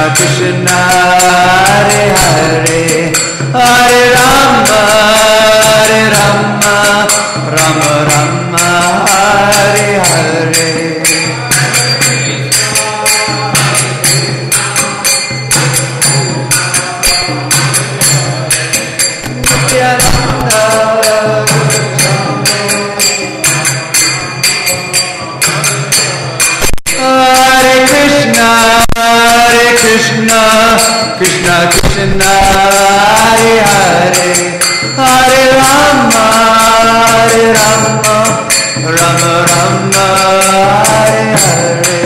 Krishna Hare Hare Hare Rama Rama Rama Hare Hare Krishna Krishna Krishna Hare Hare Hare Rama Rama Rama Hare Hare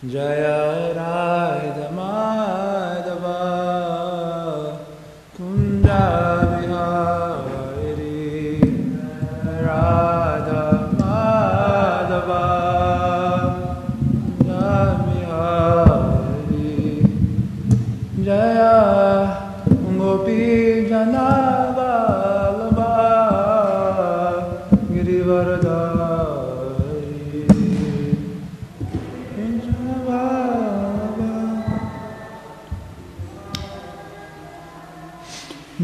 Jaya Radha Madhava Kunda Vihari Radha Madhava Kunda Vihari Jaya Gopi Jana Vallabha Girivaradha Jaya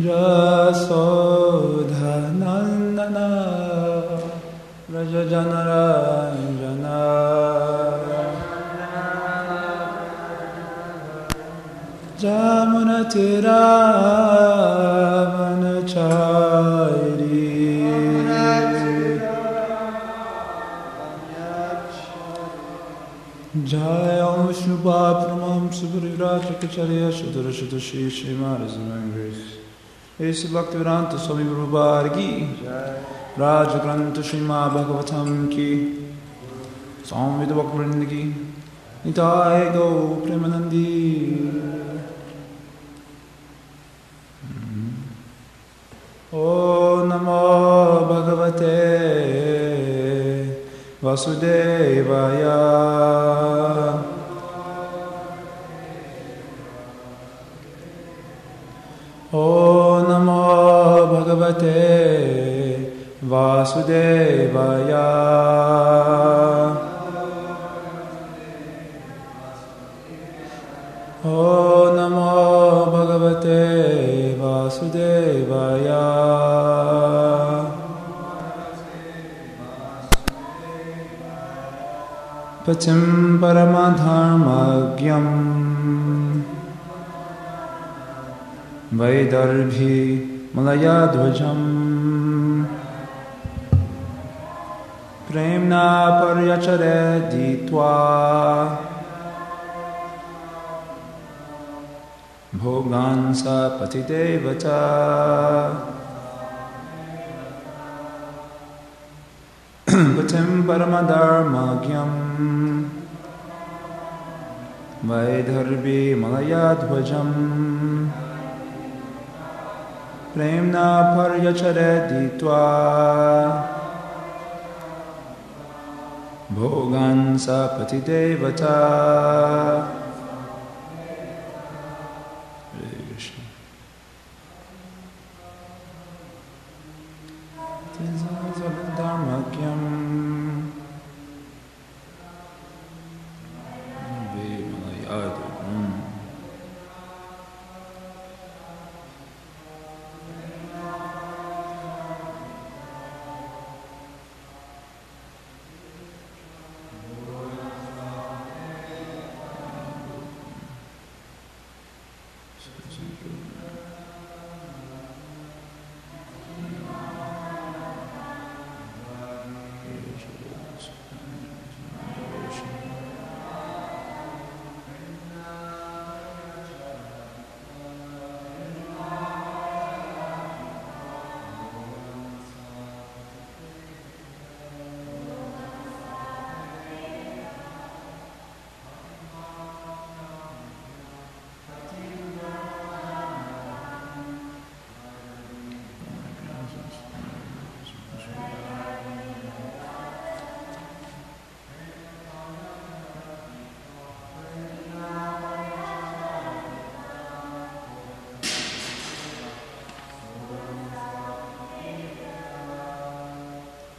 Jasodha Nandana Raja Janaranjana Jamunatira Vanachari Jaya Om Shubha Pramam Subharivrata Kacharya Shudara Shudashi Shrimad Grace Esi Bhaktivedanta Swami Prabhupada ki Raja Granta Srimad Bhagavatam ki Swami Bhaktivinoda ki Nitai Go Premanandi O Namo Bhagavate Vasudevaya O Namo Bhagavate Vasudevaya O Namo Bhagavate Vasudevaya Patim Paramadharmagyam Vaidarbhi Malayadvajam Premna Paryachare Ditva Bhogansa Patidevata Patim Paramadharmagyam Vaidarbhi Malayadvajam Premna Paryachare Ditva Bhogansa Patidevata Hare Krishna Dharmakyam Vimalayadvajam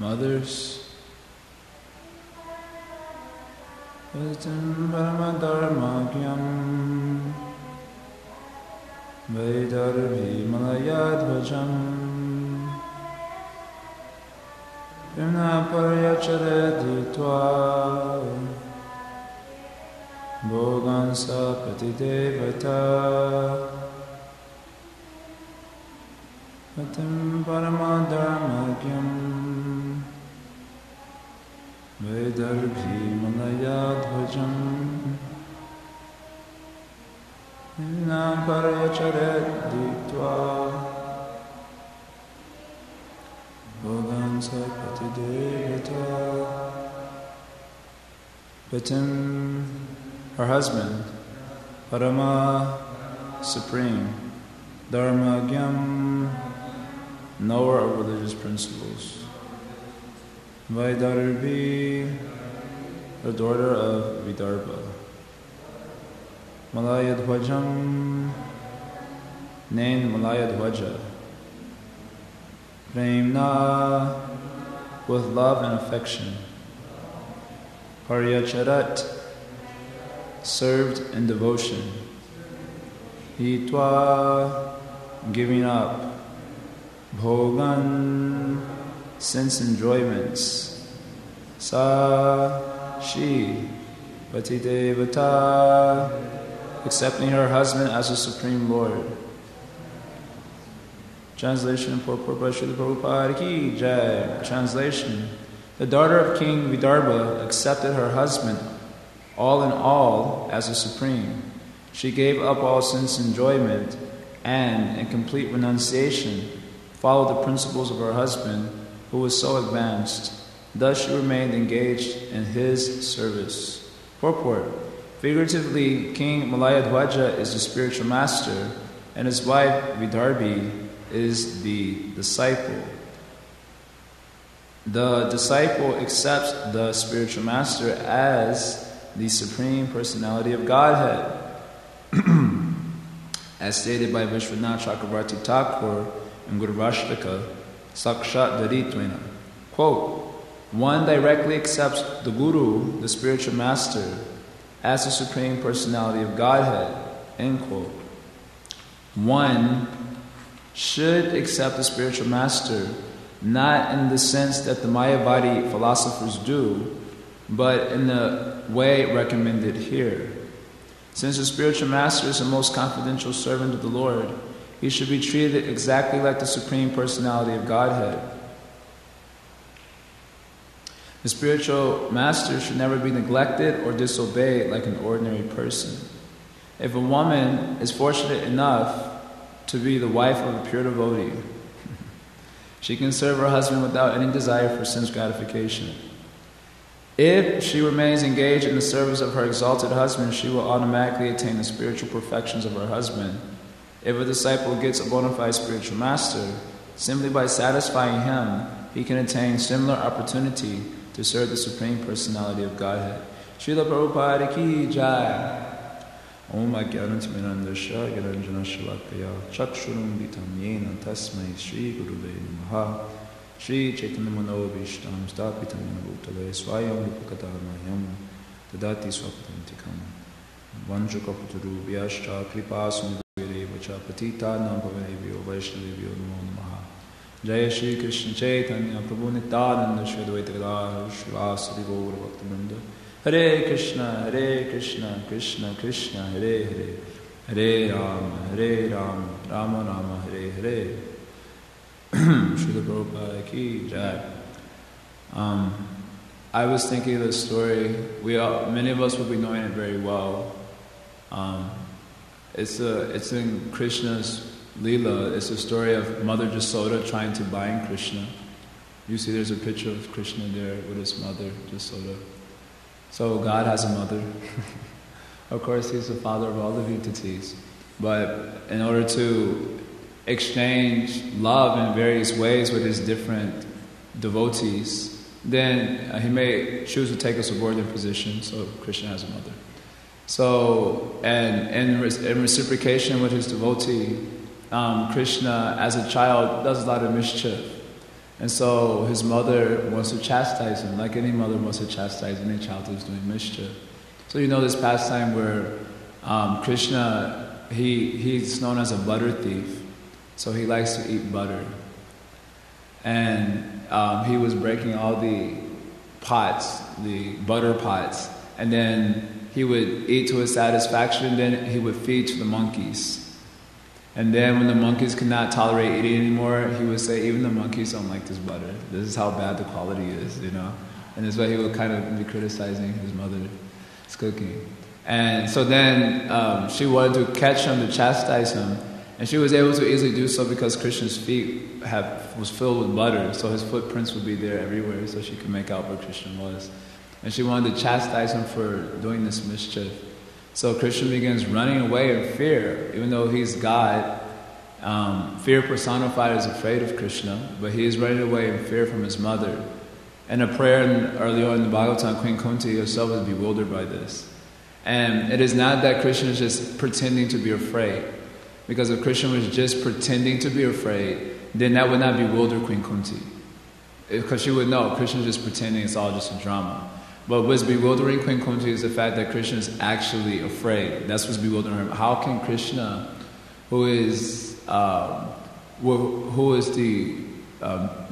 Mothers, Vitam Paramadharmagyam Vaidarbhi Malayadvajam Premna Paryachare Ditva Bhogansa Patidevata Vitam Paramadharmagyam Vaidarbhi Malayadvajam Premna Paryachare Ditva Bhogansa Patidevata Vitam, her husband, Parama, supreme, Dharmagyam, knower of religious principles, Vaidarbhi, the daughter of Vidarbha, Malayadvajam, named Malayadvaja, Premna, with love and affection, Paryacharat, served in devotion, Hitva, giving up, bhogan, sense enjoyments, sa, she, patidevata, accepting her husband as the Supreme Lord. Translation and purport by Srila Prabhupada ki jai. Translation: the daughter of King Vidarbha accepted her husband all in all as the Supreme. She gave up all sense enjoyment and, in complete renunciation, followed the principles of her husband, who was so advanced. Thus she remained engaged in his service. Purport: figuratively, King Malayadhwaja is the spiritual master, and his wife Vidarbhi is the disciple. The disciple accepts the spiritual master as the Supreme Personality of Godhead. As stated by Vishwanath Chakravarti Thakur in Gurvashtaka, Sakshat Daritvena. Quote, one directly accepts the Guru, the spiritual master, as the Supreme Personality of Godhead. End quote. One should accept the spiritual master not in the sense that the Mayavadi philosophers do, but in the way recommended here. Since the spiritual master is the most confidential servant of the Lord, he should be treated exactly like the Supreme Personality of Godhead. The spiritual master should never be neglected or disobeyed like an ordinary person. If a woman is fortunate enough to be the wife of a pure devotee, she can serve her husband without any desire for sense gratification. If she remains engaged in the service of her exalted husband, she will automatically attain the spiritual perfections of her husband. If a disciple gets a bona fide spiritual master, simply by satisfying him, he can attain similar opportunity to serve the Supreme Personality of Godhead. Srila Prabhupada ki jai. Om Ajnanatimirandasya Garanjana Shalakaya Chakshurum Vitam Yena Tasmai Shri Guruve Namaha Shri Chaitanya Mano Vishtam Stapitam Bhutale Swayam Rupakadamayam Tadati Swapatantikam Vanjakaputuru Vyashcha Kripasun Vacha Patita Nampavebhyo Vaishnavebhyo Namo Namaha Jaya Shri Krishna Chaitanya Prabhu Nityananda Shri Advaita Gadadhara Srivasadi Gaura Bhaktivinoda Hare Krishna, Krishna Krishna, Hare Hare, Hare Rama, Rama Rama, Hare Hare. Srila Prabhupada ki jai. I was thinking of the story. Many of us will be knowing it very well. It's in Krishna's Leela. It's a story of Mother Jasoda trying to bind Krishna. You see, there's a picture of Krishna there with his mother Jasoda. So God has a mother. Of course, He's the father of all the entities. But in order to exchange love in various ways with His different devotees, then He may choose to take a subordinate position. So Krishna has a mother. So, and in reciprocation with His devotee, Krishna, as a child, does a lot of mischief. And so his mother wants to chastise him, like any mother wants to chastise any child who's doing mischief. So you know this pastime where Krishna, he's known as a butter thief. So he likes to eat butter. And he was breaking all the pots, the butter pots, and then he would eat to his satisfaction, and then he would feed to the monkeys. And then when the monkeys could not tolerate eating anymore, he would say, even the monkeys don't like this butter. This is how bad the quality is, you know. And this way he would kind of be criticizing his mother's cooking. And so then she wanted to catch him, to chastise him. And she was able to easily do so because Krishna's feet was filled with butter. So his footprints would be there everywhere, so she could make out where Krishna was. And she wanted to chastise him for doing this mischief. So Krishna begins running away in fear, even though he's God. Fear personified is afraid of Krishna, but he is running away in fear from his mother. And a prayer earlier on in the Bhagavatam, Queen Kunti herself is bewildered by this. And it is not that Krishna is just pretending to be afraid. Because if Krishna was just pretending to be afraid, then that would not bewilder Queen Kunti. Because she would know, Krishna is just pretending, it's all just a drama. But what's bewildering Queen Kunti is the fact that Krishna is actually afraid. That's what's bewildering her. How can Krishna, who is the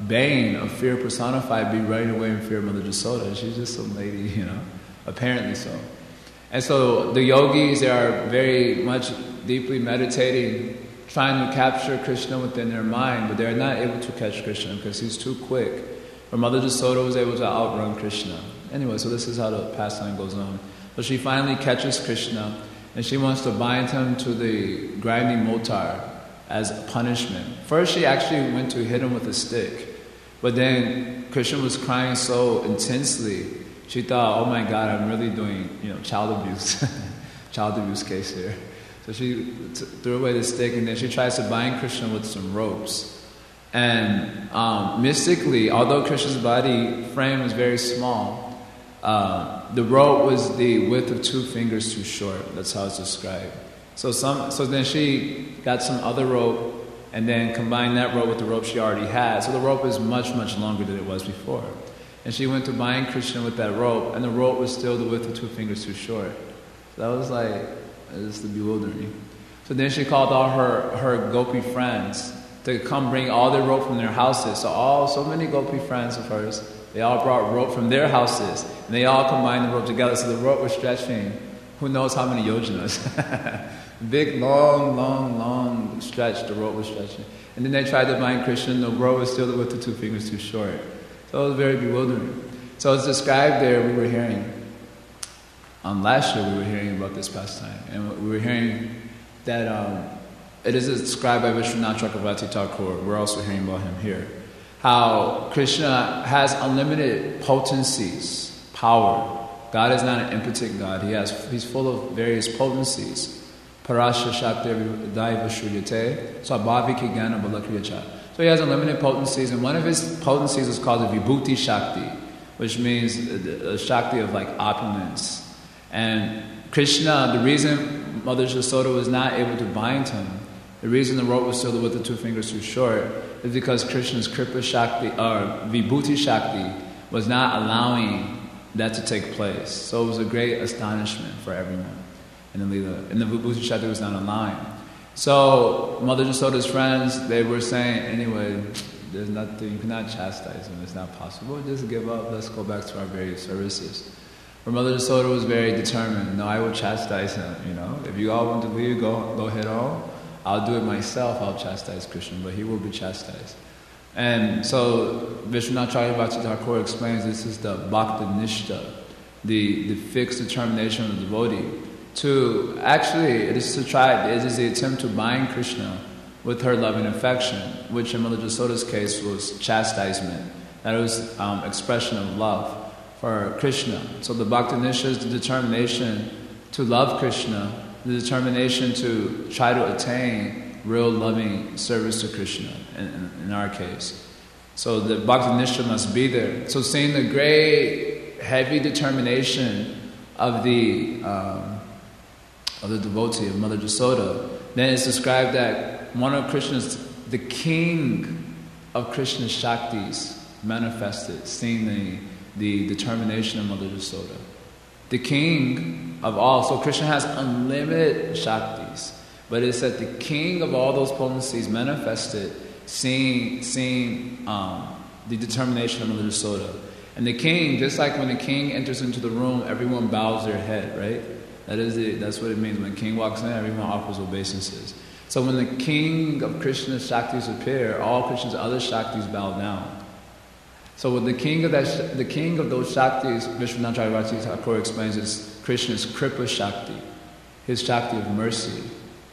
bane of fear personified, be running away in fear of Mother Jasoda. She's just some lady, apparently so. And so the yogis, they are very much deeply meditating, trying to capture Krishna within their mind, but they're not able to catch Krishna because he's too quick. But Mother Jasoda was able to outrun Krishna. Anyway, so this is how the pastime goes on. So she finally catches Krishna, and she wants to bind him to the grinding motar as a punishment. First, she actually went to hit him with a stick, but then Krishna was crying so intensely, she thought, oh my God, I'm really doing, child abuse, child abuse case here. So she threw away the stick, and then she tries to bind Krishna with some ropes. And mystically, although Krishna's body frame was very small, the rope was the width of 2 fingers too short. That's how it's described. So then she got some other rope, and then combined that rope with the rope she already had. So the rope is much, much longer than it was before. And she went to bind Krishna with that rope, and the rope was still the width of 2 fingers too short. So that was like, it's bewildering. So then she called all her gopi friends to come bring all their rope from their houses. So many gopi friends of hers, they all brought rope from their houses, and they all combined the rope together. So the rope was stretching, who knows how many yojanas. Big, long stretch, the rope was stretching. And then they tried to bind Krishna, and the rope was still the width of 2 fingers too short. So it was very bewildering. So it's described there, we were hearing, last year we were hearing about this pastime, and we were hearing that it is described by Vishwanath Chakravarti Thakur. We're also hearing about him here. How Krishna has unlimited potencies, power. God is not an impotent God. He's full of various potencies. Parasya Shakti Daiva Shriyate Swabhaviki Jnana Balakriyacha. So he has unlimited potencies, and one of his potencies is called the Vibhuti Shakti, which means a Shakti of like opulence. And Krishna, the reason Mother Jasoda was not able to bind him, the reason the rope was still the width of 2 fingers too short, is because Krishna's Kripa Shakti, or Vibhuti Shakti, was not allowing that to take place. So it was a great astonishment for everyone in the Leela. And the Vibhuti Shakti was not allowing. So Mother Jasoda's friends, they were saying, anyway, there's nothing, you cannot chastise him, it's not possible, just give up, let's go back to our various services. But Mother Jasoda was very determined, no, I will chastise him, If you all want to leave, go head on. I'll do it myself, I'll chastise Krishna, but he will be chastised. And so Vishwanath Chakravarti Thakur explains this is the Bhakti Nishta, the fixed determination of the devotee. It is the attempt to bind Krishna with her loving affection, which in Mother Jasoda's case was chastisement. That was expression of love for Krishna. So the Bhakti Nishta is the determination to love Krishna, the determination to try to attain real loving service to Krishna, in our case. So the Bhakti Nishta must be there. So seeing the great, heavy determination of the devotee of Mother Jasoda, then it's described that the king of Krishna's Shaktis manifested, seeing the determination of Mother Jasoda. The king of all, so Krishna has unlimited Shaktis, but it's that the king of all those potencies manifested, seeing the determination of Mother Jasoda. And the king, just like when the king enters into the room, everyone bows their head, right? That's what it means. When the king walks in, everyone offers obeisances. So when the king of Krishna's Shaktis appear, all Krishna's other Shaktis bow down. So when the king of those Shaktis, Vishwanath Chakravarti Thakur explains, is Krishna's Kripa Shakti, his Shakti of mercy,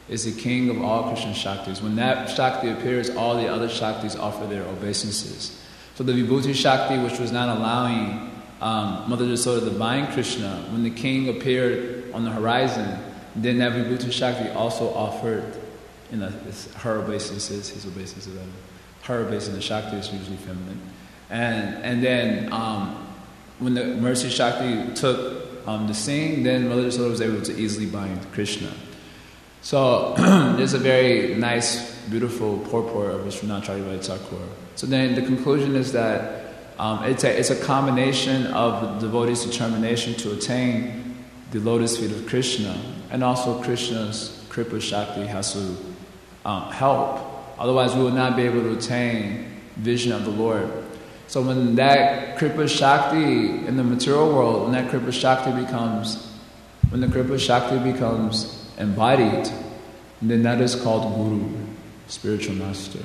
is the king of all Krishna's Shaktis. When that Shakti appears, all the other Shaktis offer their obeisances. So the Vibhuti Shakti, which was not allowing Mother Jasoda to bind Krishna, when the king appeared on the horizon, then that Vibhuti Shakti also offered her obeisances, his obeisances, her obeisance. Shakti is usually feminine. And then when the mercy Shakti took the scene, then Mother Jasoda was able to easily bind Krishna. So there's a very nice, beautiful purport of Vishwanath Chakravarti Thakur. So then the conclusion is that it's a combination of the devotee's determination to attain the lotus feet of Krishna, and also Krishna's Kripa Shakti has to help. Otherwise, we will not be able to attain vision of the Lord. So when that Kripa Shakti in the material world, when the Kripa Shakti becomes embodied, then that is called Guru, spiritual master.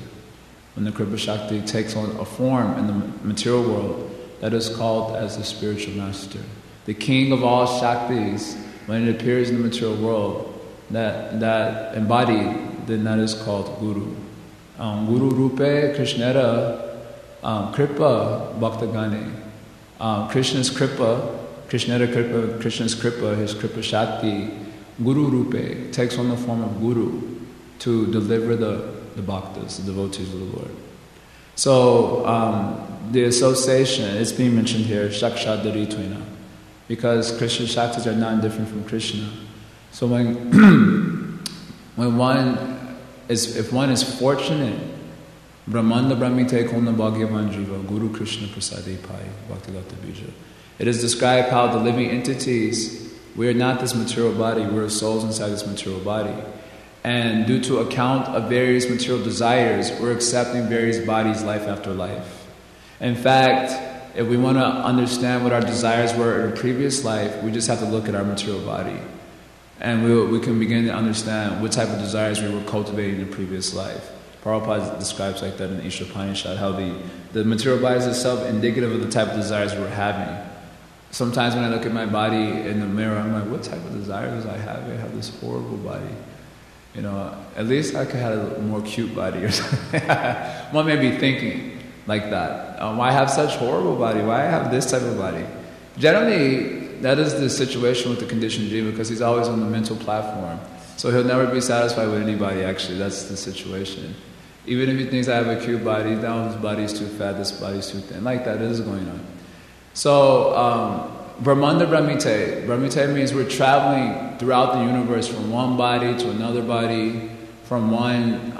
When the Kripa Shakti takes on a form in the material world, that is called as the spiritual master. The king of all Shaktis, when it appears in the material world, that embodied, then that is called Guru. Guru Rupe Krishnera Kripa Bhaktagane. Krishna's Kripa, Krishnera Kripa, Krishna's Kripa, his Kripa Shakti, Guru Rupe, takes on the form of Guru to deliver the bhaktas, the devotees of the Lord. So the association, it's being mentioned here, Shakshadari Twina, because Krishna Shaktis are not different from Krishna. So when if one is fortunate, Brahmanda Brahmite Kona Bhagyavan Jiva, Guru Krishna Prasadi Pai, Bhakti-Lata Bija. It is described how the living entities, we are not this material body, we are souls inside this material body. And due to account of various material desires, we're accepting various bodies life after life. In fact, if we want to understand what our desires were in a previous life, we just have to look at our material body. And we can begin to understand what type of desires we were cultivating in the previous life. Prabhupada describes like that in the Isha-Upanishad, how the material body is itself indicative of the type of desires we're having. Sometimes when I look at my body in the mirror, I'm like, what type of desires I have? I have this horrible body. You know, at least I could have a more cute body or something. One may be thinking like that. Why have such horrible body? Why have this type of body? Generally, that is the situation with the conditioned jiva, because he's always on the mental platform. So he'll never be satisfied with anybody, actually. That's the situation. Even if he thinks I have a cute body, down his body is too fat, this body is too thin. Like that is going on. So, Brahmanda Brahmite. Brahmite means we're traveling throughout the universe from one body to another body, from one,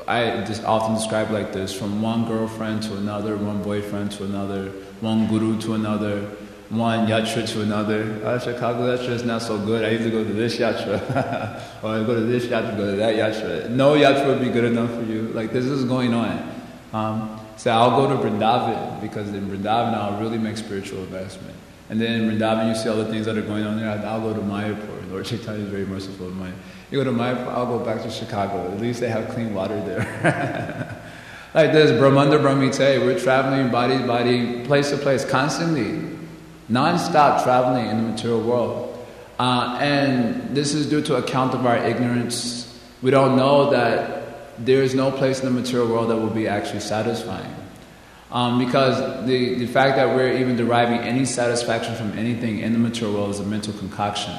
I just often describe like this, from one girlfriend to another, one boyfriend to another, one guru to another, one yatra to another. Chicago yatra is not so good. I used to go to this yatra. Or I go to this yatra, go to that yatra. No yatra would be good enough for you. Like this is going on. So I'll go to Vrindavan, because in Vrindavan I'll really make spiritual investment. And then in Vrindavan you see all the things that are going on there. I'll go to Mayapur. Lord Chaitanya is very merciful of mine. You go to Mayapur, I'll go back to Chicago. At least they have clean water there. Like this, Brahmanda Brahmite, we're traveling body to body, place to place, constantly, non-stop traveling in the material world. And this is due to account of our ignorance. We don't know that there is no place in the material world that will be actually satisfying. Because the fact that we're even deriving any satisfaction from anything in the material world is a mental concoction.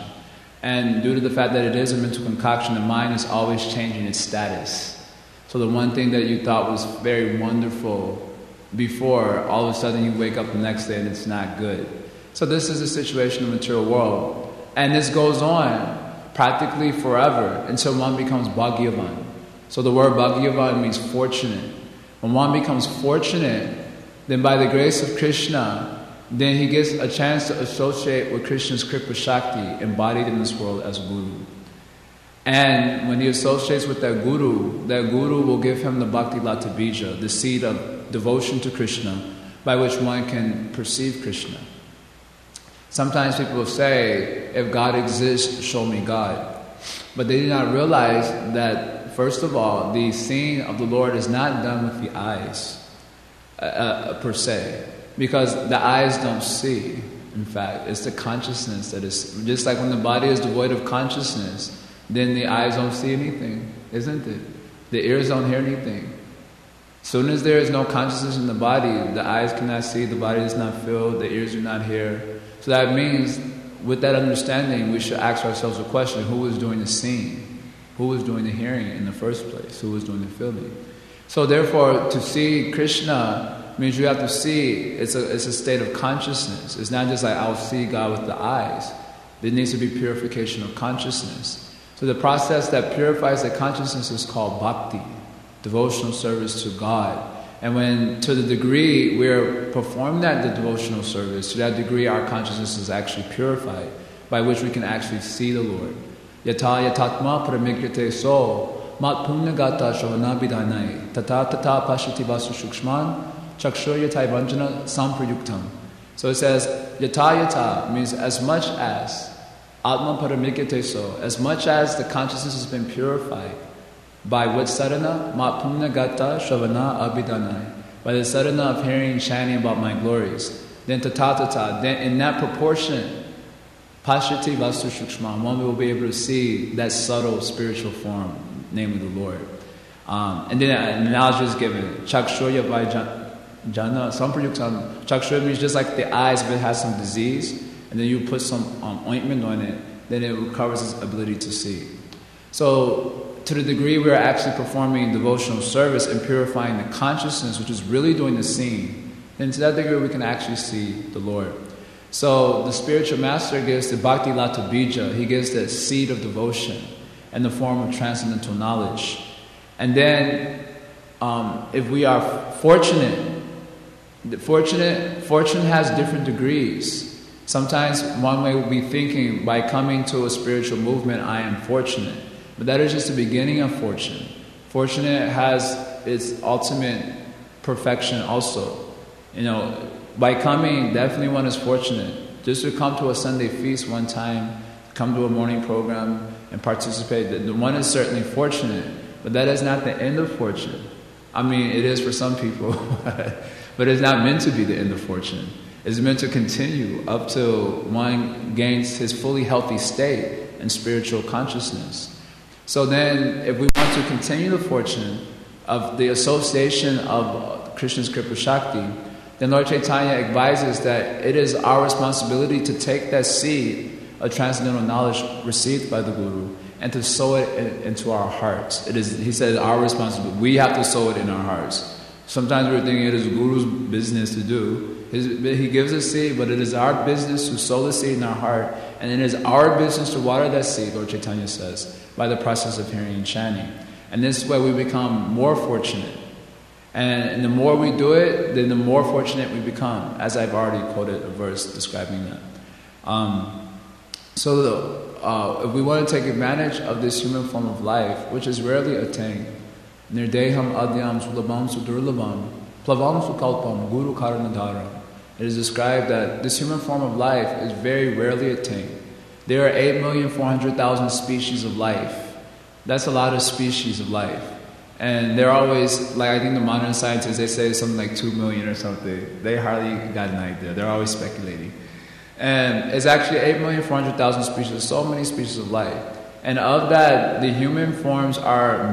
And due to the fact that it is a mental concoction, the mind is always changing its status. So the one thing that you thought was very wonderful before, all of a sudden you wake up the next day and it's not good. So this is the situation in the material world. And this goes on practically forever until one becomes Bhagyavan. So the word Bhagyavan means fortunate. When one becomes fortunate, then by the grace of Krishna, then he gets a chance to associate with Krishna's Kripa Shakti embodied in this world as Guru. And when he associates with that Guru will give him the Bhakti Lata Bija, the seed of devotion to Krishna, by which one can perceive Krishna. Sometimes people will say, if God exists, show me God. But they do not realize that, first of all, the seeing of the Lord is not done with the eyes, per se. Because the eyes don't see, in fact. It's the consciousness that is... Just like when the body is devoid of consciousness, then the eyes don't see anything, isn't it? The ears don't hear anything. As soon as there is no consciousness in the body, the eyes cannot see, the body does not feel, the ears do not hear. So that means, with that understanding, we should ask ourselves a question: who was doing the seeing? Who was doing the hearing in the first place? Who was doing the feeling? So therefore, to see Krishna means you have to see, it's a state of consciousness. It's not just like, I'll see God with the eyes. There needs to be purification of consciousness. So the process that purifies the consciousness is called bhakti, devotional service to God. And when, to the degree we're performing that devotional service, to that degree our consciousness is actually purified, by which we can actually see the Lord. Yata yatatma pramikrite so mat punya gata shavana bidhanai tata tata pashati vasu shukshman chakshur yatai vanjana samprayuktam. So it says, yata yata means as much as, atma paramikite so, as much as the consciousness has been purified. By what sadhana? Mat punya gata shavana abhidanai. By the sadhana of hearing and chanting about my glories. Then tata, then in that proportion, pashati vasu shukshman, one will be able to see that subtle spiritual form, namely the Lord. And then an analogy is given. Chakshurya vajana samprayuktam. Chakshurya means just like the eyes, if it has some disease, and then you put some ointment on it, then it recovers its ability to see. So, to the degree we are actually performing devotional service and purifying the consciousness, which is really doing the seeing, then to that degree we can actually see the Lord. So the spiritual master gives the Bhakti Lata Bija, he gives the seed of devotion in the form of transcendental knowledge. And then if we are fortunate, fortune has different degrees. Sometimes one may be thinking, by coming to a spiritual movement, I am fortunate. But that is just the beginning of fortune. Fortune has its ultimate perfection also. By coming, definitely one is fortunate. Just to come to a Sunday feast one time, come to a morning program and participate, the one is certainly fortunate. But that is not the end of fortune. I mean, it is for some people, but it's not meant to be the end of fortune. It's meant to continue up till one gains his fully healthy state in spiritual consciousness. So then, if we want to continue the fortune of the association of Krishna's Kripa Shakti, then Lord Chaitanya advises that it is our responsibility to take that seed of transcendental knowledge received by the Guru and to sow it into our hearts. He said, our responsibility. We have to sow it in our hearts. Sometimes we're thinking it is the Guru's business to do. He gives a seed, but it is our business to sow the seed in our heart, and it is our business to water that seed, Lord Chaitanya says, by the process of hearing and chanting. And this way we become more fortunate. And the more we do it, then the more fortunate we become, as I've already quoted a verse describing that. If we want to take advantage of this human form of life, which is rarely attained, nirdeham adyam sulabham sudurlabham plavam sukalpam guru karanadharam. It is described that this human form of life is very rarely attained. There are 8,400,000 species of life. That's a lot of species of life. And they're always, like I think the modern scientists, they say something like 2 million or something. They hardly got an idea. They're always speculating. And it's actually 8,400,000 species, so many species of life. And of that, the human forms are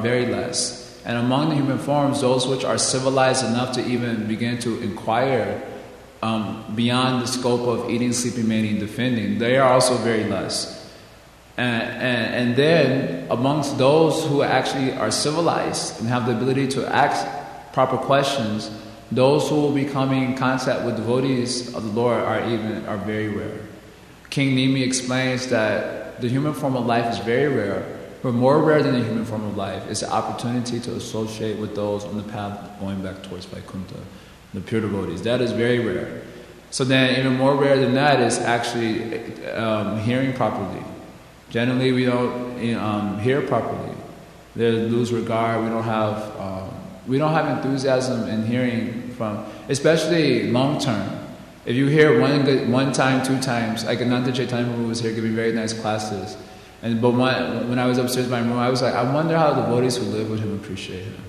very less. And among the human forms, those which are civilized enough to even begin to inquire beyond the scope of eating, sleeping, mating, defending, they are also very less. And then, amongst those who actually are civilized and have the ability to ask proper questions, those who will be coming in contact with devotees of the Lord are very rare. King Nimi explains that the human form of life is very rare, but more rare than the human form of life is the opportunity to associate with those on the path going back towards Vaikuntha, the pure devotees. That is very rare. So then, even more rare than that is actually hearing properly. Generally, we don't hear properly. They lose regard. We don't have enthusiasm in hearing from, especially long term. If you hear one time, 2 times, like Ananta Chaitanya was here giving very nice classes, but when I was upstairs in my room, I was like, I wonder how the devotees who live with him appreciate him.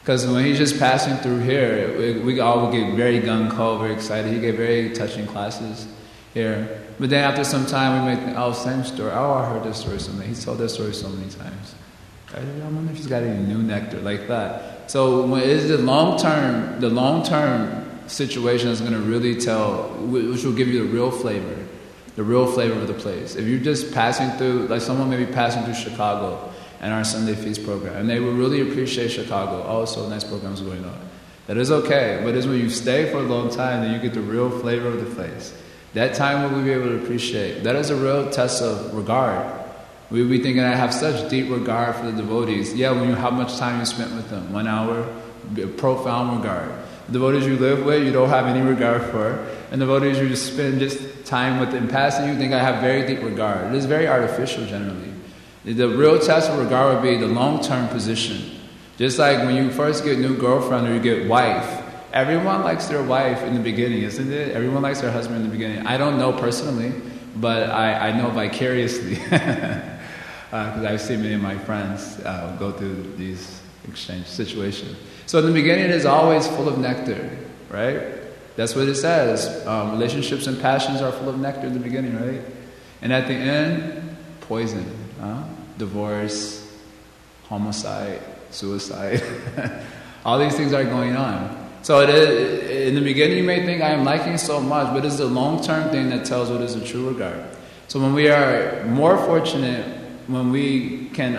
Because when he's just passing through here, we all would get very gung-ho, very excited. He gave very touching classes here. But then after some time, we may think, same story. I heard this story so many. He's told that story so many times. I wonder if he's got any new nectar like that. So when it is the long term situation is going to really tell, which will give you the real flavor of the place. If you're just passing through, like someone may be passing through Chicago and our Sunday Feast program, and they will really appreciate Chicago. So nice programs going on. That is okay, but it's when you stay for a long time that you get the real flavor of the place. That time will we be able to appreciate. That is a real test of regard. We'll be thinking, I have such deep regard for the devotees. Yeah, how much time you spent with them? 1 hour? Profound regard. The devotees you live with, you don't have any regard for. And the devotees you just spend just time with in passing, you think I have very deep regard. It is very artificial generally. The real test of regard would be the long-term position. Just like when you first get new girlfriend or you get wife, everyone likes their wife in the beginning, isn't it? Everyone likes their husband in the beginning. I don't know personally, but I know vicariously. Because I've seen many of my friends go through these exchange situations. So in the beginning, it is always full of nectar, right? That's what it says. Relationships and passions are full of nectar in the beginning, right? And at the end, poison. Divorce, homicide, suicide. All these things are going on. So it is, in the beginning, you may think, I am liking so much, but it's the long-term thing that tells what is a true regard. So when we are more fortunate, when we can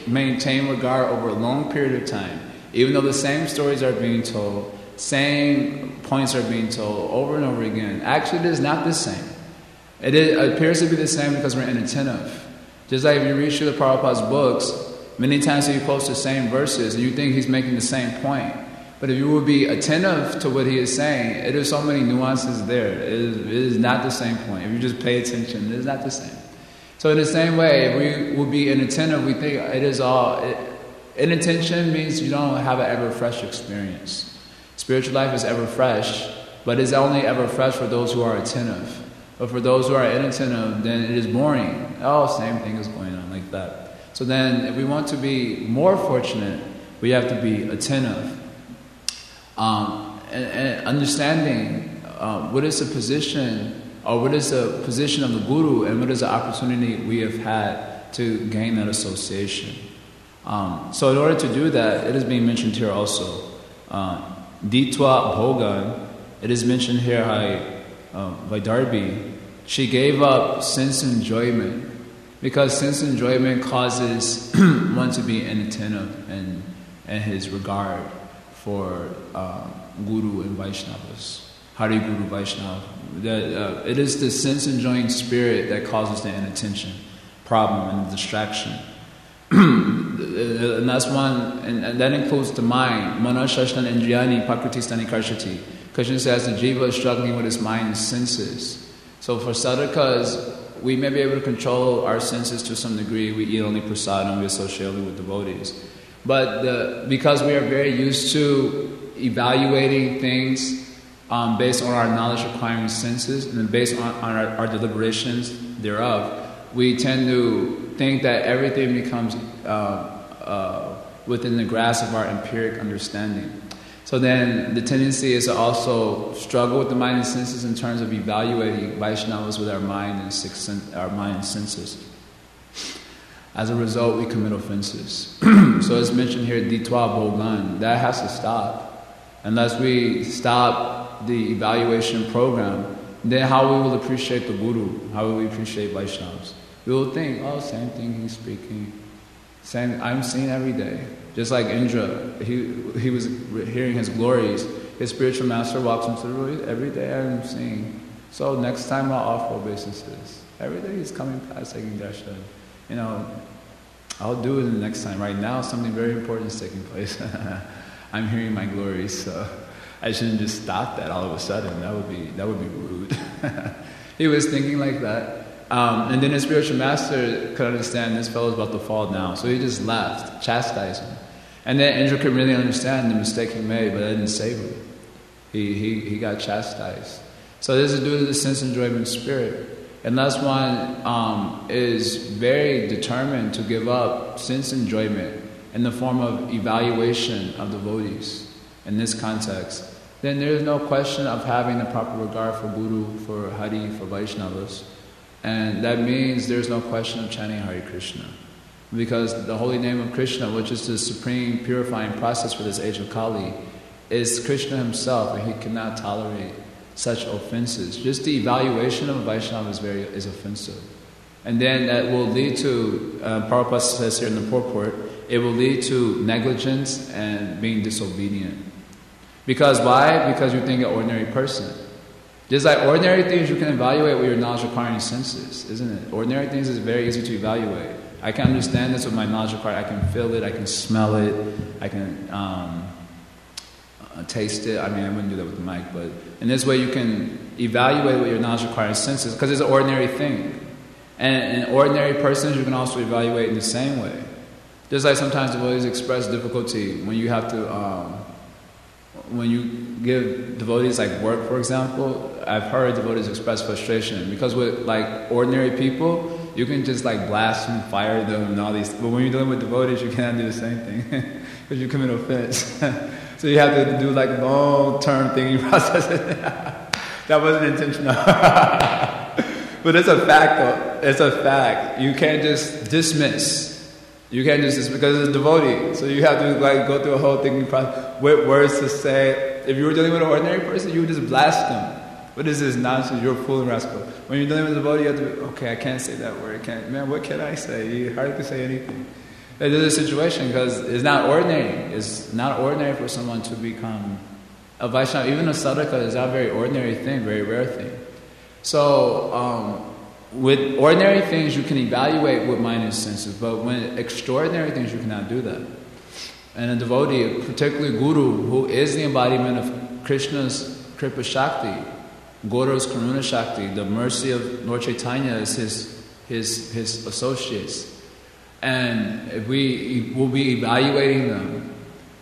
maintain regard over a long period of time, even though the same stories are being told, same points are being told over and over again, actually it is not the same. It appears to be the same because we're inattentive. Just like if you read Srila Prabhupada's books, many times he quotes the same verses and you think he's making the same point. But if you would be attentive to what he is saying, it is so many nuances there. It is not the same point. If you just pay attention, it is not the same. So in the same way, if we would be inattentive, we think it is all... Inattention means you don't have an ever-fresh experience. Spiritual life is ever-fresh, but it's only ever-fresh for those who are attentive. But for those who are inattentive, then it is boring. Oh, same thing is going on like that. So then, if we want to be more fortunate, we have to be attentive. And understanding what is the position, or what is the position of the Guru, and what is the opportunity we have had to gain that association. So in order to do that, it is being mentioned here also. Ditwa Bhogan, it is mentioned here by Darby. She gave up sense enjoyment because sense enjoyment causes one to be inattentive and his regard for Guru and Vaishnavas. Hari Guru Vaishnava. It is the sense enjoying spirit that causes the inattention problem and the distraction. And that's one, and that includes the mind. Mana Shashtan Indriyani Pakriti Karshati. Krishna says the jiva is struggling with his mind and senses. So for sadhakas, we may be able to control our senses to some degree. We eat only prasadam, we associate only with devotees. But because we are very used to evaluating things based on our knowledge acquiring senses and then based on our deliberations thereof, we tend to think that everything becomes within the grasp of our empiric understanding. So then the tendency is to also struggle with the mind and senses in terms of evaluating Vaishnavas with our mind and senses. As a result, we commit offenses. So it's mentioned here, Ditwa Bhogan. That has to stop. Unless we stop the evaluation program, then how we will appreciate the Guru? How will we appreciate Vaishnavas? We will think, oh, same thing he's speaking. Same, I'm seeing every day. Just like Indra, he was hearing his glories. His spiritual master walks into the room. Every day I'm seeing. So next time I'll offer obeisances. Every day he's coming past taking darshan. I'll do it the next time. Right now something very important is taking place. I'm hearing my glories, so I shouldn't just stop that all of a sudden. That would be rude. He was thinking like that. And then his spiritual master could understand this fellow's about to fall down. So he just left, chastised him. And then Indra could really understand the mistake he made, but that didn't save him. He got chastised. So this is due to the sense enjoyment spirit. Unless one is very determined to give up sense enjoyment in the form of evaluation of devotees in this context, then there is no question of having the proper regard for Guru, for Hari, for Vaishnavas. And that means there's no question of chanting Hare Krishna. Because the holy name of Krishna, which is the supreme purifying process for this age of Kali, is Krishna himself, and he cannot tolerate such offenses. Just the evaluation of a Vaishnava is offensive. And then that will lead to, Prabhupada says here in the purport, it will lead to negligence and being disobedient. Because why? Because you think an ordinary person. Just like ordinary things you can evaluate with your knowledge acquiring senses, isn't it? Ordinary things is very easy to evaluate. I can understand this with my knowledge acquired. I can feel it, I can smell it, I can taste it. I mean, I wouldn't do that with the mic, but in this way you can evaluate with your knowledge acquiring senses because it's an ordinary thing. And in ordinary persons, you can also evaluate in the same way. Just like sometimes devotees express difficulty when you have to, when you give devotees like work, for example. I've heard devotees express frustration because with like ordinary people, you can just like blast them, fire them, and all these. But when you're dealing with devotees, you cannot do the same thing because you commit offense. So you have to do like long-term thinking process. That wasn't intentional. But it's a fact, though. It's a fact. You can't just dismiss. You can't just because it's a devotee. So you have to like go through a whole thinking process with words to say. If you were dealing with an ordinary person, you would just blast them. What is this nonsense? You're a fool and rascal. When you're dealing with a devotee, you have to be, okay, I can't say that word. Man, what can I say? You hardly can say anything. This is a situation because it's not ordinary. It's not ordinary for someone to become a Vaishnava. Even a sadhaka is not a very ordinary thing, very rare thing. So, with ordinary things, you can evaluate with mind and senses, but when extraordinary things, you cannot do that. And a devotee, particularly Guru, who is the embodiment of Krishna's Kripa Shakti, Guru's Karuna Shakti, the mercy of Lord Chaitanya is his associates. And if we will be evaluating them,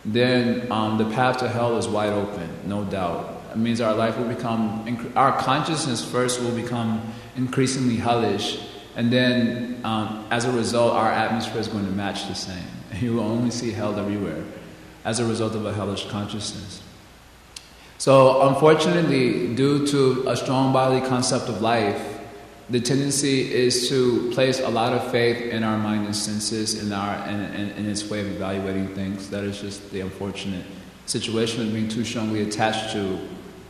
then the path to hell is wide open, no doubt. It means our life will become, our consciousness first will become increasingly hellish, and then as a result, our atmosphere is going to match the same. And you will only see hell everywhere as a result of a hellish consciousness. So unfortunately, due to a strong bodily concept of life, the tendency is to place a lot of faith in our mind and senses, in its way of evaluating things. That is just the unfortunate situation of being too strongly attached to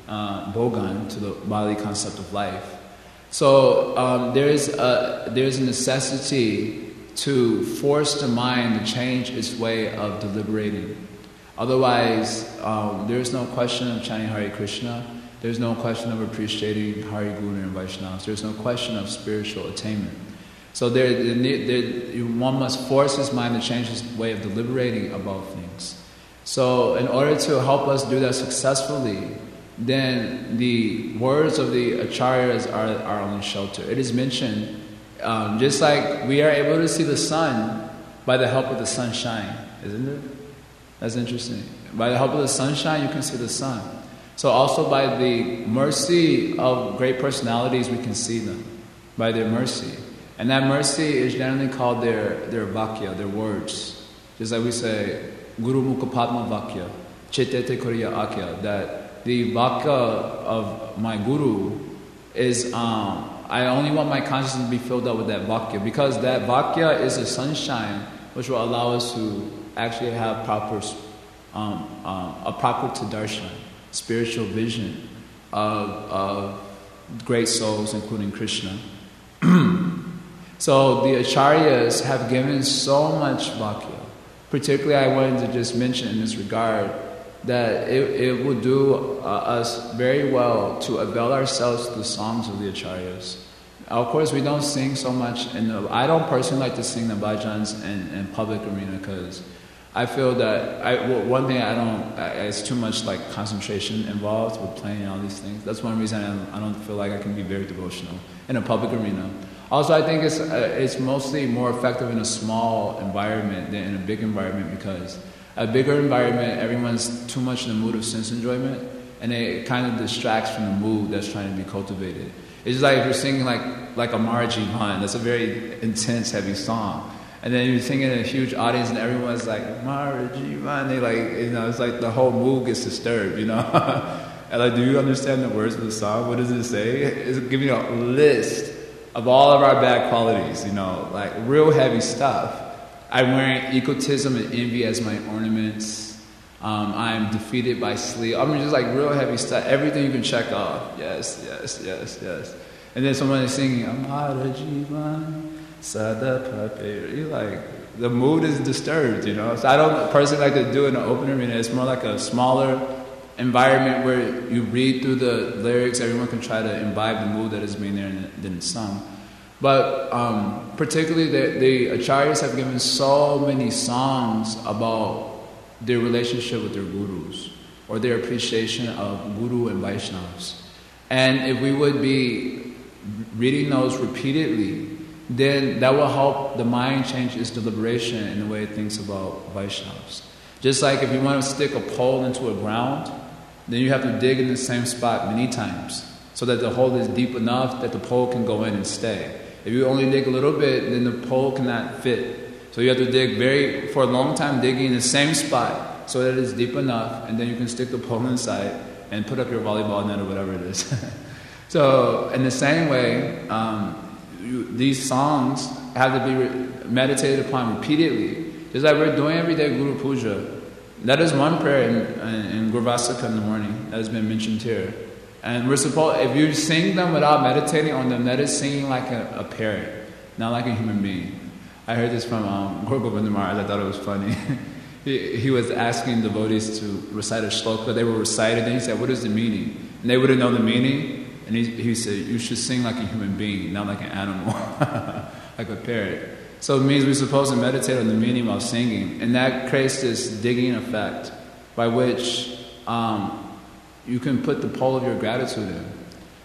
Bhogan, to the bodily concept of life. So there's a necessity to force the mind to change its way of deliberating. Otherwise, there's no question of chanting Hare Krishna. There's no question of appreciating Hari Guru and Vaishnavas. There's no question of spiritual attainment. So one must force his mind to change his way of deliberating about things. So in order to help us do that successfully, then the words of the acharyas are our only shelter. It is mentioned, just like we are able to see the sun by the help of the sunshine, isn't it? That's interesting. By the help of the sunshine, you can see the sun. So also by the mercy of great personalities, we can see them, by their mercy. And that mercy is generally called their vakya, their words. Just like we say, Guru Mukha Padma Vakya, Chetete Koriya Akya, that the vakya of my Guru is, I only want my consciousness to be filled up with that vakya, because that vakya is a sunshine which will allow us to actually have a proper darshan, spiritual vision of great souls, including Krishna. So the acharyas have given so much vakya. Particularly, I wanted to just mention in this regard that it will do us very well to avail ourselves to the songs of the acharyas. Of course, we don't sing so much, I don't personally like to sing the bhajans in public arena because I feel that one thing it's too much like concentration involved with playing all these things. That's one reason I don't feel like I can be very devotional in a public arena. Also, I think it's mostly more effective in a small environment than in a big environment, because a bigger environment, everyone's too much in the mood of sense enjoyment, and it kind of distracts from the mood that's trying to be cultivated. It's just like if you're singing like a Mara Jivan, that's a very intense, heavy song. And then you're singing in a huge audience and everyone's like, Mara Jivan, they like, it's like the whole mood gets disturbed, And like, do you understand the words of the song? What does it say? It's giving you a list of all of our bad qualities, like real heavy stuff. I'm wearing egotism and envy as my ornaments. I'm defeated by sleep. Just like real heavy stuff. Everything you can check off. Yes, yes, yes, yes. And then someone is singing, Amara Jivan, Sada Pape. You're like, the mood is disturbed, So I don't personally like to do it in an open arena. It's more like a smaller environment where you read through the lyrics, everyone can try to imbibe the mood that is being there and then it's sung. But particularly the acharyas have given so many songs about their relationship with their gurus or their appreciation of Guru and Vaishnavas. And if we would be reading those repeatedly, then that will help the mind change its deliberation in the way it thinks about Vaishnavas. Just like if you want to stick a pole into a ground, then you have to dig in the same spot many times so that the hole is deep enough that the pole can go in and stay. If you only dig a little bit, then the pole cannot fit. So you have to dig for a long time, digging in the same spot so that it's deep enough, and then you can stick the pole inside and put up your volleyball net or whatever it is. So in the same way, these songs have to be meditated upon repeatedly. Just like we're doing every day Guru Puja. That is one prayer in Gurvasika in the morning that has been mentioned here. And we're supposed, if you sing them without meditating on them, that is singing like a parrot, not like a human being. I heard this from Guru Govinda Maharaj. I thought it was funny. he was asking devotees to recite a shloka. They were recited, and he said, "What is the meaning?" And they wouldn't know the meaning. And he said, "You should sing like a human being, not like an animal, like a parrot." So it means we're supposed to meditate on the meaning while singing, and that creates this digging effect by which you can put the pole of your gratitude in.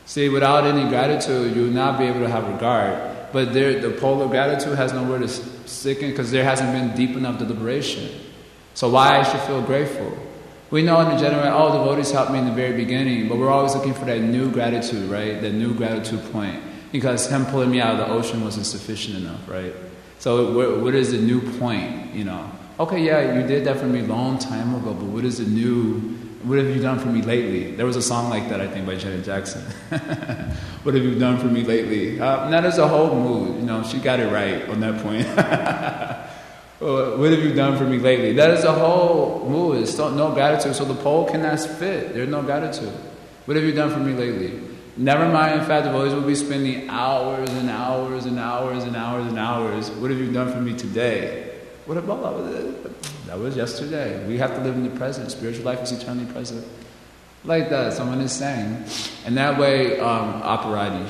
See, without any gratitude, you will not be able to have regard. But the pole of gratitude has nowhere to stick in because there hasn't been deep enough deliberation. So why I should feel grateful? We know in the general, devotees helped me in the very beginning, but we're always looking for that new gratitude, right? That new gratitude point. Because him pulling me out of the ocean wasn't sufficient enough, right? So what is the new point, you know? Okay, yeah, you did that for me a long time ago, but what have you done for me lately? There was a song like that, I think, by Janet Jackson. What have you done for me lately? And that is a whole mood, you know, she got it right on that point. What have you done for me lately? That is a whole mood. It's no gratitude, so the pole cannot fit. There's no gratitude. What have you done for me lately? Never mind, in fact, devotees will be spending hours and hours and hours and hours and hours. What have you done for me today? What about that was yesterday. We have to live in the present. Spiritual life is eternally present. Like that, someone is saying. And that way, operati.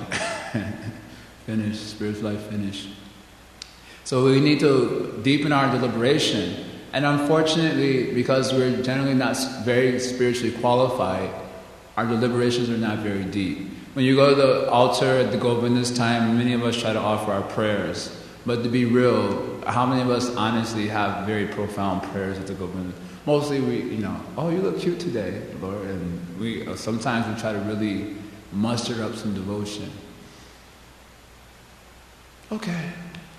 Finish, spiritual life finish. So we need to deepen our deliberation. And unfortunately, because we're generally not very spiritually qualified, our deliberations are not very deep. When you go to the altar at the Govinda's time, many of us try to offer our prayers. But to be real, how many of us honestly have very profound prayers at the Govinda? Mostly we, oh, you look cute today, Lord. And sometimes we try to really muster up some devotion. Okay.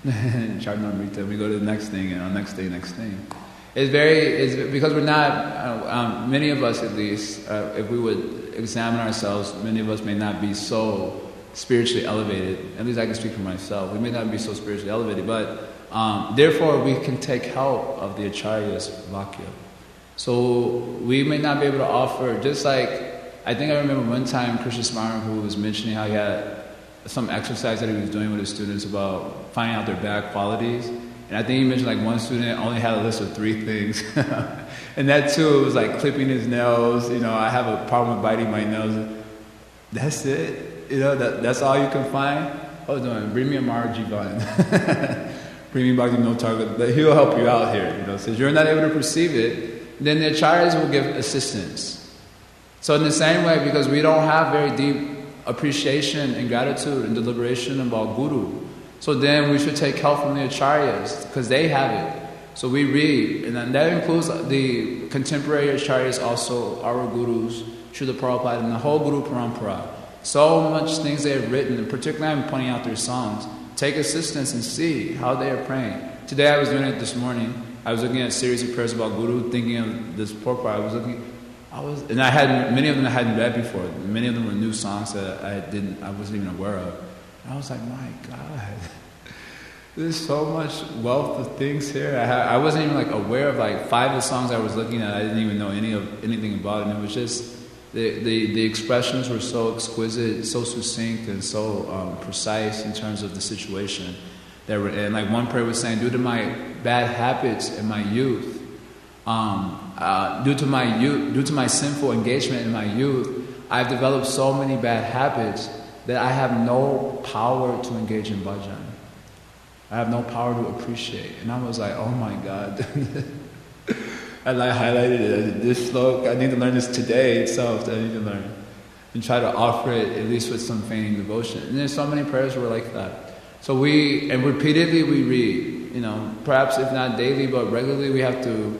Charnamrita, we go to the next thing, next thing. It's because we're not, many of us at least, if we would examine ourselves, many of us may not be so spiritually elevated. At least I can speak for myself. We may not be so spiritually elevated, but therefore we can take help of the Acharya's Vakya. So we may not be able to offer, just like, I think I remember one time Krishna Smaran, who was mentioning how he had some exercise that he was doing with his students about finding out their bad qualities. And I think he mentioned like one student only had a list of 3 things. And that too, it was like clipping his nails. I have a problem with biting my nails. That's it. That's all you can find. Hold on, bring me a Marajivan. Bring me Bhakti no target. He'll help you out here. Since you're not able to perceive it, then the acharyas will give assistance. So in the same way, because we don't have very deep appreciation and gratitude and deliberation about Guru, so then we should take help from the acharyas because they have it. So we read, and then that includes the contemporary acharyas, also our gurus, Srila Prabhupada, and the whole Guru Parampara. So much things they have written, and particularly I'm pointing out their songs. Take assistance and see how they are praying. Today I was doing it this morning. I was looking at a series of prayers about Guru, thinking of this Prabhupada. And I had many of them I hadn't read before. Many of them were new songs that I wasn't even aware of. And I was like, my God, there's so much wealth of things here. I wasn't even aware of 5 of the songs I was looking at. I didn't even know anything about it. And it was just the expressions were so exquisite, so succinct, and so precise in terms of the situation that we're in. Like one prayer was saying, due to my bad habits in my youth, due to my sinful engagement in my youth, I've developed so many bad habits that I have no power to engage in bhajan. I have no power to appreciate. And I was like, oh my God. I highlighted it. This slok, I need to learn this today itself. I need to learn. And try to offer it at least with some feigning devotion. And there's so many prayers were like that. So and repeatedly we read, perhaps if not daily, but regularly we have to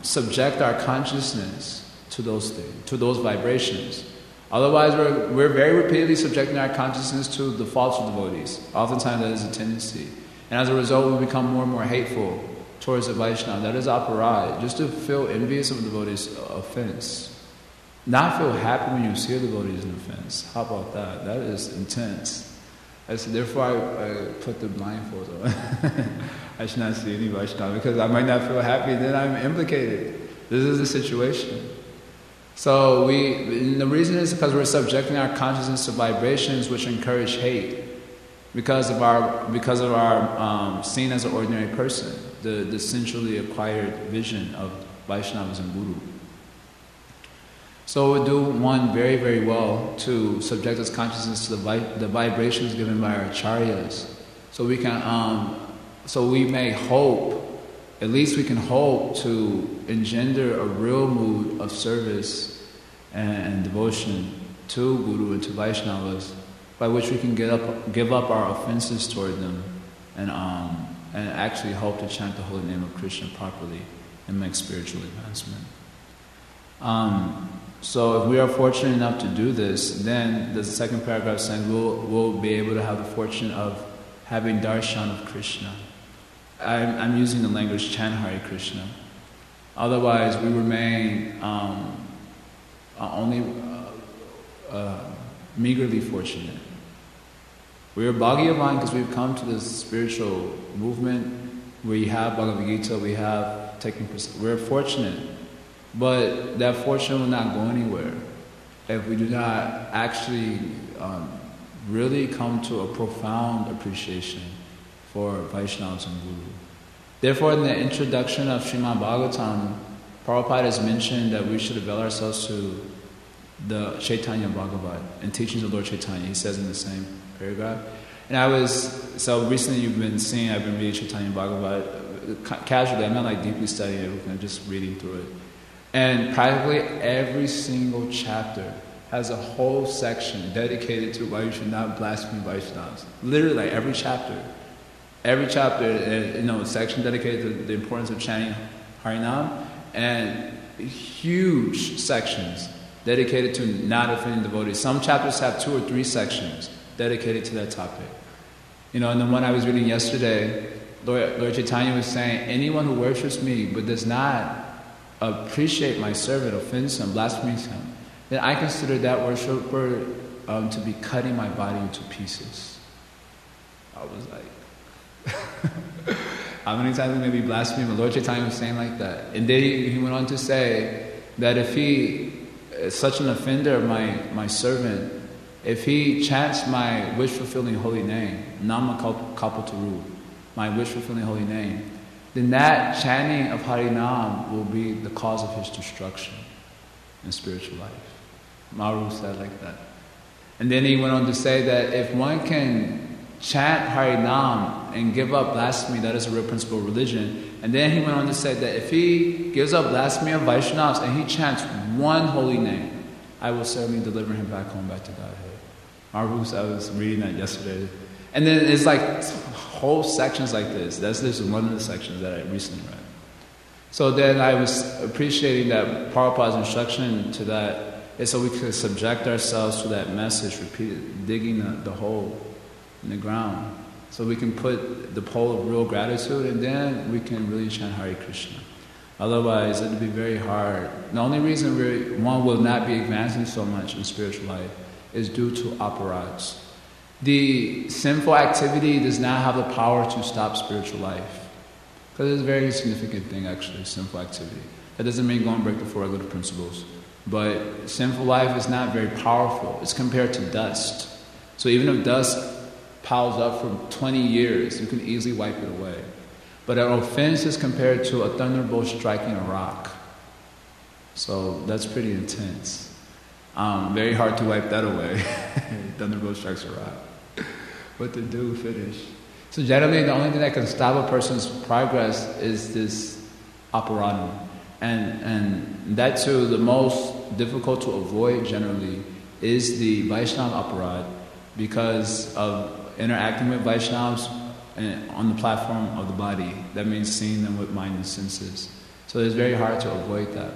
subject our consciousness to those things, to those vibrations. Otherwise, we're very repeatedly subjecting our consciousness to the faults of devotees. Oftentimes that is a tendency. And as a result, we become more and more hateful towards the Vaishnava. That is aparad. Just to feel envious of a devotee is offense. Not feel happy when you see a devotee is an offense. How about that? That is intense. Therefore, I put the blindfold on. I should not see any Vaishnava because I might not feel happy, then I'm implicated. This is the situation. So the reason is because we're subjecting our consciousness to vibrations which encourage hate because of our seen as an ordinary person, the sensually acquired vision of Vaishnavas and Guru. So we do one very, very well to subject its consciousness to the vibrations given by our acharyas. So we can, so we may hope, at least we can hope to engender a real mood of service and devotion to Guru and to Vaishnavas, by which we can give up our offenses toward them and actually hope to chant the holy name of Krishna properly and make spiritual advancement. So if we are fortunate enough to do this, then the second paragraph saying we'll be able to have the fortune of having darshan of Krishna. I'm using the language chant Hare Krishna. Otherwise, we remain only meagerly fortunate. We are Bhagyavan because we've come to this spiritual movement. We have Bhagavad Gita, we have we're fortunate. But that fortune will not go anywhere if we do not actually really come to a profound appreciation for Vaishnavas and Guru. Therefore, in the introduction of Srimad Bhagavatam, Prabhupada has mentioned that we should avail ourselves to the Chaitanya Bhagavat and teachings of Lord Chaitanya. He says in the same paragraph. And so recently I've been reading Chaitanya Bhagavat casually. I'm not like deeply studying it, I'm just reading through it. And practically every single chapter has a whole section dedicated to why you should not blaspheme Vaishnavas. Literally, like every chapter, a section dedicated to the importance of chanting Harinam, and huge sections dedicated to not offending devotees. Some chapters have 2 or 3 sections dedicated to that topic. And the one I was reading yesterday, Lord Chaitanya was saying, anyone who worships me but does not appreciate my servant, offends him, blasphemes him, then I consider that worshipper to be cutting my body into pieces. I was like, how many times may we blaspheme? Lord Chaitanya was saying like that. And then he went on to say that if he is such an offender of my servant, if he chants my wish-fulfilling holy name, Nama Kalpataru, my wish-fulfilling holy name, then that chanting of Harinam will be the cause of his destruction in spiritual life. Maru said like that. And then he went on to say that if one can chant Harinam and give up blasphemy, that is a real principle of religion. And then he went on to say that if he gives up blasphemy of Vaishnavas and he chants one holy name, I will certainly deliver him back home, back to Godhead. Maru, I was reading that yesterday. And then it's like whole sections like this. This is one of the sections that I recently read. So then I was appreciating that Prabhupada's instruction to that is so we could subject ourselves to that message, digging the hole in the ground. So we can put the pole of real gratitude, and then we can really chant Hare Krishna. Otherwise, it would be very hard. The only reason one will not be advancing so much in spiritual life is due to aparads. The sinful activity does not have the power to stop spiritual life. Because it's a very significant thing, actually, sinful activity. That doesn't mean go and break the 4 regulative principles. But sinful life is not very powerful. It's compared to dust. So even if dust piles up for 20 years, you can easily wipe it away. But an offense is compared to a thunderbolt striking a rock. So that's pretty intense. Very hard to wipe that away. Thunderbolt strikes a rock. What to do, finish. So generally, the only thing that can stop a person's progress is this aparadam. And that too, the most difficult to avoid generally is the Vaishnava aparad, because of interacting with Vaishnavas on the platform of the body. That means seeing them with mind and senses. So it's very hard to avoid that.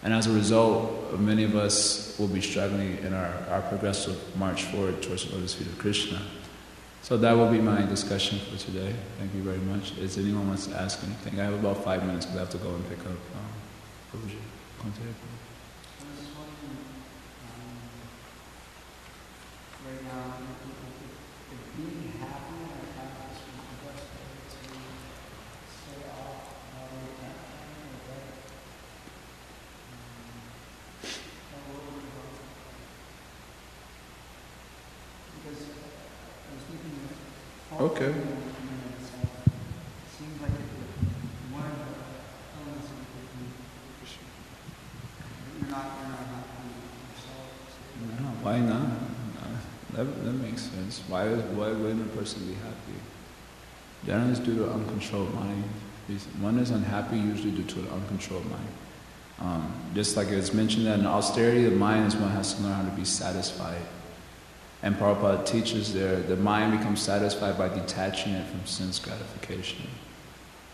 And as a result, many of us will be struggling in our progressive march forward towards the lotus feet of Krishna. So that will be my discussion for today. Thank you very much. Is anyone wants to ask anything? I have about 5 minutes because I have to go and pick up Prabhuji. Right now, if being happy in our practice was the best way to stay off our attention, because I was thinking that Okay. it seems like one of the elements of it you're not happy with yourself. No, why not? That makes sense. Why wouldn't a person be happy? Generally, it's due to uncontrolled mind. One is unhappy usually due to an uncontrolled mind. Just like it's mentioned that in austerity, the mind is one has to learn how to be satisfied. And Prabhupada teaches there, the mind becomes satisfied by detaching it from sense gratification.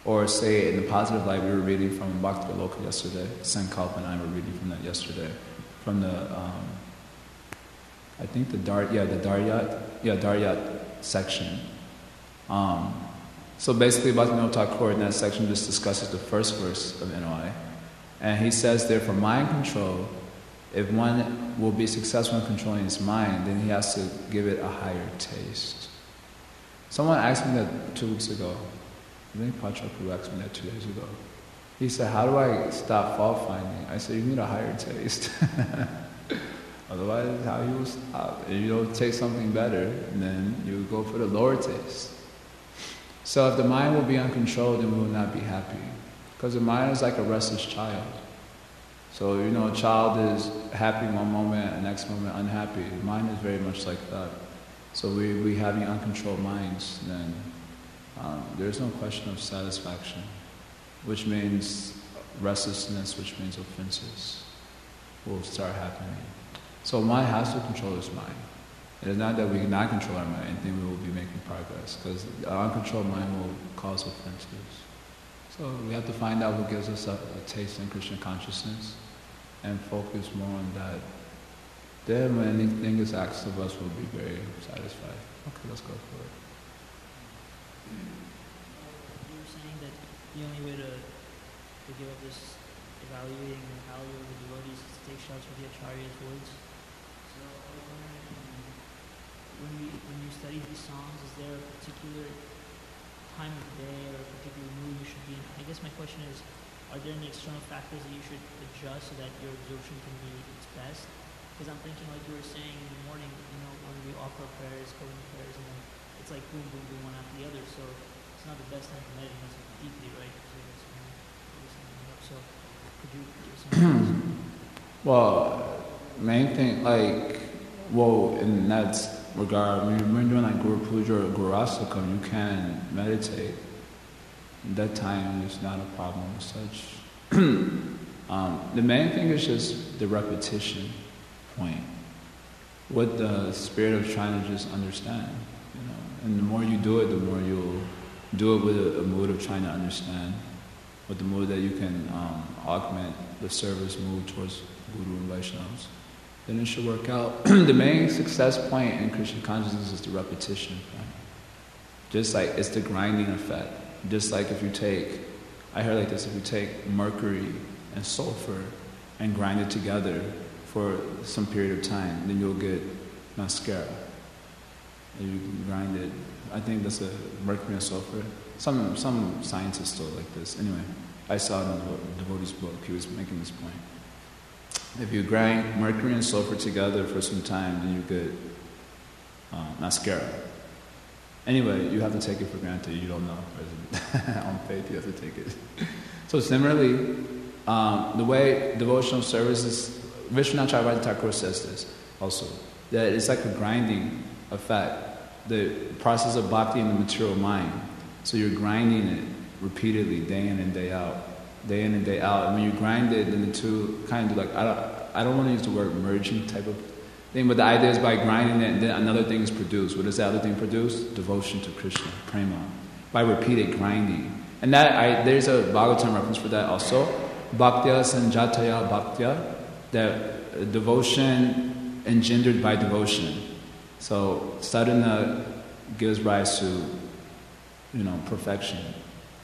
Or say, in the positive light, we were reading from Bhakti Loka yesterday. Sankalpa and I were reading from that yesterday. From the, I think the Daryat section. So basically, Bhaktivinoda Thakur in that section just discusses the first verse of NOI. And he says there, for mind control, if one will be successful in controlling his mind, then he has to give it a higher taste. Someone asked me that 2 weeks ago. I think Pachapu asked me that 2 days ago. He said, how do I stop fault finding? I said, you need a higher taste. Otherwise, how you will stop? If you don't taste something better, then you go for the lower taste. So if the mind will be uncontrolled, then we will not be happy. Because the mind is like a restless child. So, a child is happy one moment, and next moment unhappy. The mind is very much like that. So we having uncontrolled minds, then there's no question of satisfaction, which means restlessness, which means offenses will start happening. So mind has to control its mind. It is not that we cannot control our mind, then we will be making progress, because an uncontrolled mind will cause offenses. So we have to find out what gives us a taste in Krishna consciousness and focus more on that. Then when anything is asked of us, we'll be very satisfied. Okay, let's go for it. You were saying that the only way to give up this evaluating the value of the devotees is to take shots with the Acharya's words. So I was wondering, when you study these songs, is there a particular time of day or a particular mood you should be in? I guess my question is, are there any external factors that you should adjust so that your absorption can be its best? Because I'm thinking, like you were saying in the morning, when we offer prayers, going prayers, and then it's like boom, boom, boom, one after the other. So it's not the best time to meditate deeply, right? So could you give some Well, main thing, in that regard, when you're doing like Guru Puja or Guru ISKCON, you can meditate. That time is not a problem as such. The main thing is just the repetition point. What the spirit of trying to just understand, And the more you do it, the more you'll do it with a mood of trying to understand, with the mood that you can augment the service mood towards Guru and Vaishnavas. Then it should work out. The main success point in Krishna consciousness is the repetition point. Just like it's the grinding effect. Just like if you take mercury and sulfur and grind it together for some period of time, then you'll get mascara. And you can grind it. I think that's a mercury and sulfur. Some scientists still like this. Anyway, I saw it in the devotee's book. He was making this point. If you grind mercury and sulfur together for some time, then you get mascara. Anyway, you have to take it for granted. You don't know. On faith, you have to take it. So similarly, the way devotional service is, Vishwanath Chakravarti Thakur says this also, that it's like a grinding effect. The process of bhakti in the material mind. So you're grinding it repeatedly, day in and day out. Day in and day out. And when you grind it, then the two kind of I don't want to use the word merging type of But the idea is by grinding it, then another thing is produced. What does the other thing produce? Devotion to Krishna, prema. By repeated grinding. And there's a Bhagavatam reference for that also. Bhaktya sanjataya bhaktya, that devotion engendered by devotion. So sadhana gives rise to, perfection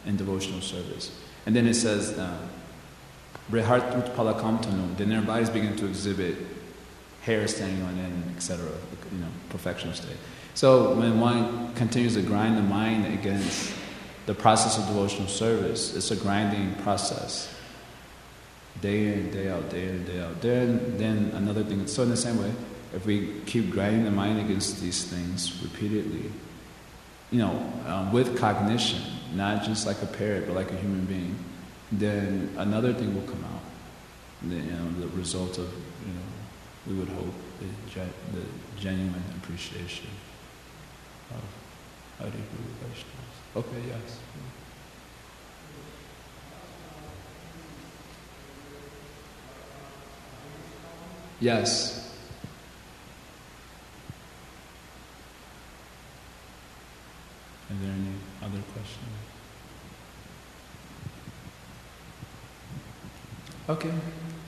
in devotional service. And then it says, Brihart utpalakam tanu, then their bodies begin to exhibit hair standing on end, etc., perfection state. So when one continues to grind the mind against the process of devotional service, it's a grinding process. Day in, day out, day in, day out. Then another thing, so in the same way, if we keep grinding the mind against these things repeatedly, with cognition, not just like a parrot, but like a human being, then another thing will come out. The result of, we would hope, the genuine appreciation of Hari Guru Vaishnavas. Okay, yes. Yes. Are there any other questions? Okay.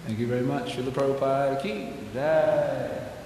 Thank you very much. Srila Prabhupada ki jai.